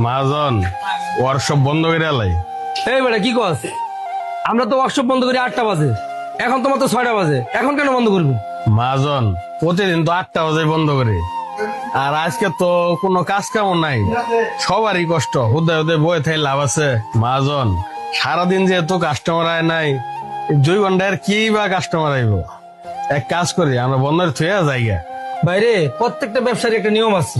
মহাজন workshop বন্ধ করে এলাই। এই বেটা কি কস? আমরা তো ওয়ার্কশপ বন্ধ করি 8টা বাজে, এখন তোমার তো 6টা বাজে, এখন কেন বন্ধ করবি? মহাজন প্রতিদিন তো 8টা বাজে বন্ধ করে, আর আজকে তো কোনো কাজ কামও নাই, সবারই কষ্ট, হুদায় হুদায় বয়ে থাই লাভ আছে? মহাজন সারাদিন যেহেতু কাস্টমার আয় নাই, 2 ঘন্টায় কি বা কাস্টমার আইব? এক কাজ করি, আমরা বন্ধের থুয়া জায়গা। বাইরে প্রত্যেকটা ব্যবসার একটা নিয়ম আছে,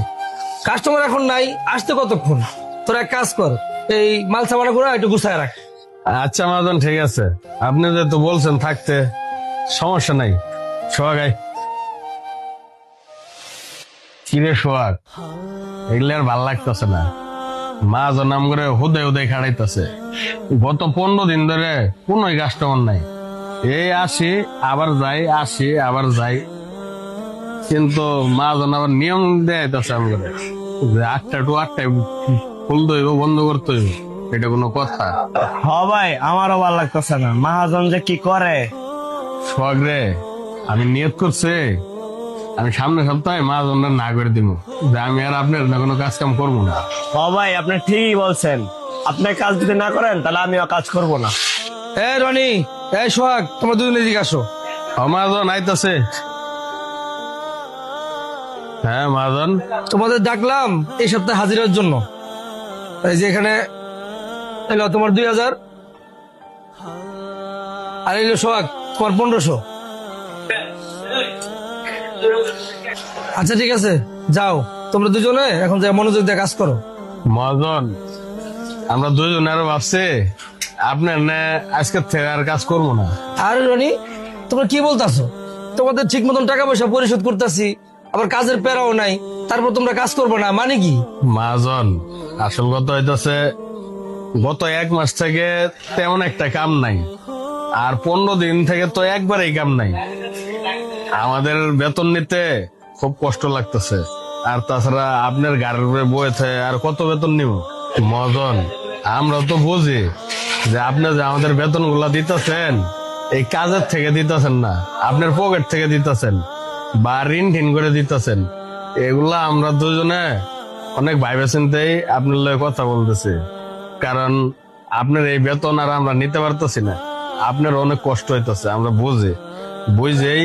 কাস্টমার এখন নাই, আসতে কতক্ষণ? তোরা এক কাজ কর, এই মাল সামানা করে একটু গুছায় রাখ। আচ্ছা মহাজন ঠিক আছে, আপনি যেহেতু বলছেন থাকতে, সমস্যা নাই। সোহাগ আই। কিরে সোহাগ, এগুলো আর ভাল লাগতেছে না। মহাজন নাম করে হুদায় হুদায় খাড়াইতেছে, গত 15 দিন ধরে কোন কাস্টমার নাই। এই আসি আবার যাই, আসি আবার যাই, কিন্তু মহাজন আবার নিয়ম দেয়াইতেছে আমাকে যে 8টা টু 8টায় খুলতে হইব, বন্ধ করতে হইব। এটা কোনো কথা? হ ভাই, আমারও ভালো লাগতেছে না, মহাজন যে কি করে। সোহাগ রে, আমি নিয়ত করছি আমি সামনের সপ্তাহে মহাজনরা না করে দিব যে আমি আর আপনার না কোনো কাজ কাম করবো না। হ ভাই, আপনি ঠিকই বলছেন, আপনি কাজ যদি না করেন তাহলে আমিও কাজ করব না। এই রনি, এই সোহাগ, তোমরা দুজন এদিকে আসো। মহাজন আইতাছে। হ্যাঁ মহাজন। তোমাদের ডাকলাম এই সপ্তাহে হাজিরার জন্য। এই যে এখানে এলো তোমার 2000, আর এলো সোহাগ তোমার 1500। আচ্ছা ঠিক আছে, যাও তোমরা দুজনে এখন যাই মনোযোগ দিয়ে কাজ করো। মহাজন আমরা দুজন আরো ভাবছি আপনার না আজকে থেকে আর কাজ করবো না। আর রনি, তোমরা কি বলতাছো? তোমাদের ঠিক মতন টাকা পয়সা পরিশোধ করতেছি, আবার কাজের প্যারাও নাই, তারপর তোমরা কাজ করবে না মানে কি? মহাজন আসল কথা হইতাছে গত 1 মাস থেকে তেমন একটা কাম নাই, আর 15 দিন থেকে তো একবারেই কাম নাই। আমাদের বেতন নিতে খুব কষ্ট লাগতেছে, আর তাছাড়া আপনার গাড়ির উপরে বয়েছে আর কত বেতন নিব? মহাজন আমরা তো বুঝি যে আপনি যে আমাদের বেতন গুলা দিতেছেন এই কাজের থেকে দিতেছেন না, আপনার পকেট থেকে দিতেছেন বা ঋণ ঠিন করে দিতেছেন। এগুলা আমরা দুজনে অনেক ভাইবে চিন্তেই আপনার লগে কথা বলতেছি, কারণ আপনার এই বেতন আর আমরা নিতে পারতেছি না, আপনার অনেক কষ্ট হইতেছে, আমরা বুঝেই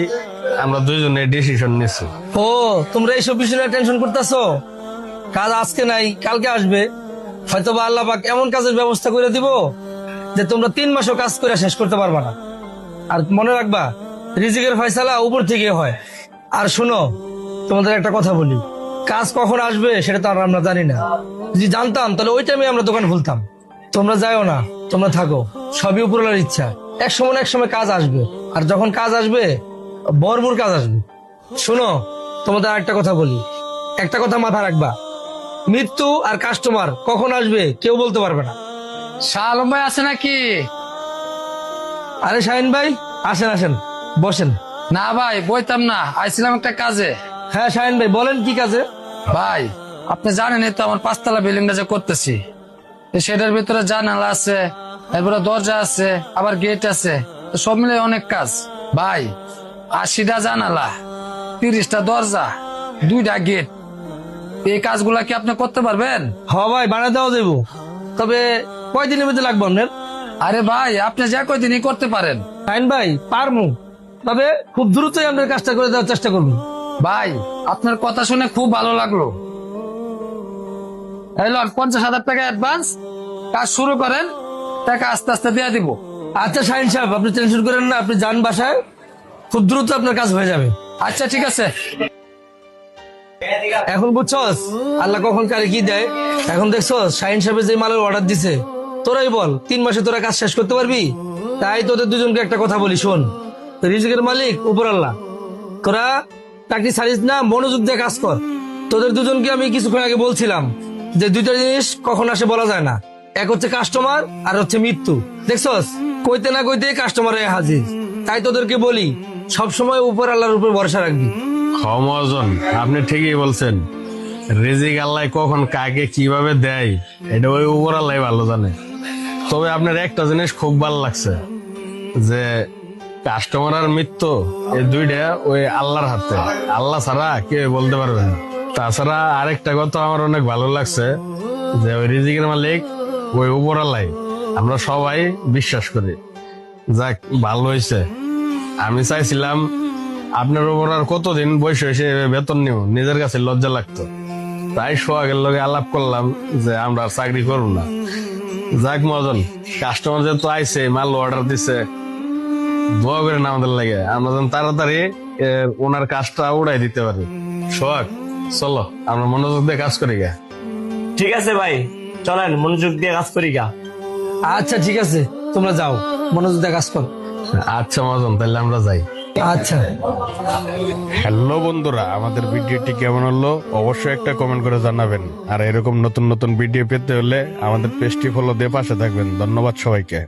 আমরা দুইজনে ডিসিশন নিচ্ছি। ও, তোমরা এইসব বিষয়ে টেনশন করতেছো? কাজ আজকে নাই কালকে আসবে, হয়তো বা আল্লাহ পাক এমন কাজের ব্যবস্থা করে দিব যে তোমরা 3 মাসও কাজ করে শেষ করতে পারবা না। আর মনে রাখবা, রিজিকের ফয়সালা উপর থেকে হয়। আর শোনো, তোমাদের একটা কথা বলি, কাজ কখন আসবে সেটা তো আর আমরা জানি না, যদি জানতাম তাহলে ওই টাইমে আমরা দোকান খুলতাম। তোমরা যাও না, তোমরা থাকো, সবই উপরওয়ালার ইচ্ছা। এক সময় না এক সময় কাজ আসবে, আর যখন কাজ আসবে ভরপুর কাজ আসবে। শোনো, তোমাদের আরেকটা কথা বলি, একটা কথা মাথা রাখবা, মৃত্যু আর কাস্টমার কখন আসবে কেউ বলতে পারবে না। শাহ আলম ভাই আছে নাকি? আরে শাহিন ভাই, আসেন আসেন, বসেন। না ভাই, বইতাম না, আইছিলাম একটা কাজে। হ্যাঁ শাহিন ভাই, বলেন কি কাজে? ভাই আপনি জানেন এই তো আমার 5তলা বিল্ডিংটা যে করতেছি, তো সেটার ভিতরে জানালা আছে, এরপরে দরজা আছে, আবার গেট আছে, তো সব মিলে অনেক কাজ। ভাই 80টা জানালা, 30টা দরজা, 2টা গেট, এই কাজগুলা কি আপনি করতে পারবেন? হ ভাই, বানিয়ে দেওয়া যাবো, তবে কয়দিনের মধ্যে লাগবে আপনার? আরে ভাই আপনি যা কয়দিনই করতে পারেন। শাহিন ভাই পারমু, তবে খুব দ্রুতই আপনার কাজটা করে দেওয়ার চেষ্টা করবো। ভাই আপনার কথা শুনে খুব ভালো লাগলো। এই লন 50,000 টাকা অ্যাডভান্স, কাজ শুরু করেন, টাকা আস্তে আস্তে দিয়ে দিব। আচ্ছা শাহিন সাহেব, আপনি টেনশন করেন না, আপনি যান বাসায়, খুব দ্রুত আপনার কাজ হয়ে যাবে। আচ্ছা ঠিক আছে। এখন বুঝছস আল্লাহ কখন কারে কি দেয়। এখন দেখছস শাহিন সাহেব যে মালের অর্ডার দিছে, তোরাই বল 3 মাসে তোরা কাজ শেষ করতে পারবি? তাই তোদের দুজনকে একটা কথা বলি, শোন, রিজিকের মালিক উপর আল্লাহ, তোরা চাকরি ছাড়িস না, মনোযোগ দিয়ে কাজ কর। তোদের দুজনকে আমি কিছুক্ষণ আগে বলছিলাম যে 2টা জিনিস কখন আসে বলা যায় না, এক হচ্ছে কাস্টমার আর হচ্ছে মৃত্যু। দেখছস কইতে না কইতে কাস্টমার হাজির। তাই তোদেরকে বলি, সবসময় উপর আল্লাহর উপর ভরসা রাখবি। মহাজন আপনি ঠিকই বলছেন, রিজিক আল্লাহ কখন কাকে কিভাবে দেয় এটা ওই উপর আল্লাহ ভালো জানে। তবে আপনার একটা জিনিস খুব ভালো লাগছে যে কাস্টমার আর মৃত্যু এই 2টা ওই আল্লাহর হাতে, আল্লাহ ছাড়া কেউ বলতে পারবে না। তাছাড়া আরেকটা কথা আমার অনেক ভালো লাগছে যে ওই রিজিকের মালিক ওই উপরালাই, আমরা সবাই বিশ্বাস করি। যাক, ভালো হয়েছে। আমি চাইছিলাম আপনার উপর আর কতদিন বয়স হয়েছে বেতন নিও, নিজের কাছে লজ্জা লাগতো। তাই সোহাগের লগে আলাপ করলাম যে আমরা আর চাকরি করবো না। যাক মজন, কাস্টমার যেহেতু আইছে, মাল অর্ডার দিছে, দোয়া করেন আমাদের লাগে, আমরা যেন তাড়াতাড়ি ওনার কাজটা উড়াই দিতে পারি। সোহাগ, চলো আমরা মনোযোগ দিয়ে কাজ করি গা। ঠিক আছে ভাই, চলেন মনোযোগ দিয়ে কাজ করি গা। আচ্ছা ঠিক আছে, তোমরা যাও, মনোযোগ দিয়ে কাজ করো। আচ্ছা মজন, তাহলে আমরা যাই। আচ্ছা। হ্যালো বন্ধুরা, আমাদের ভিডিওটি কেমন হলো অবশ্যই একটা কমেন্ট করে জানাবেন। আর এরকম নতুন নতুন ভিডিও পেতে হলে আমাদের পেজটি ফলো দিয়ে পাশে থাকবেন। ধন্যবাদ সবাইকে।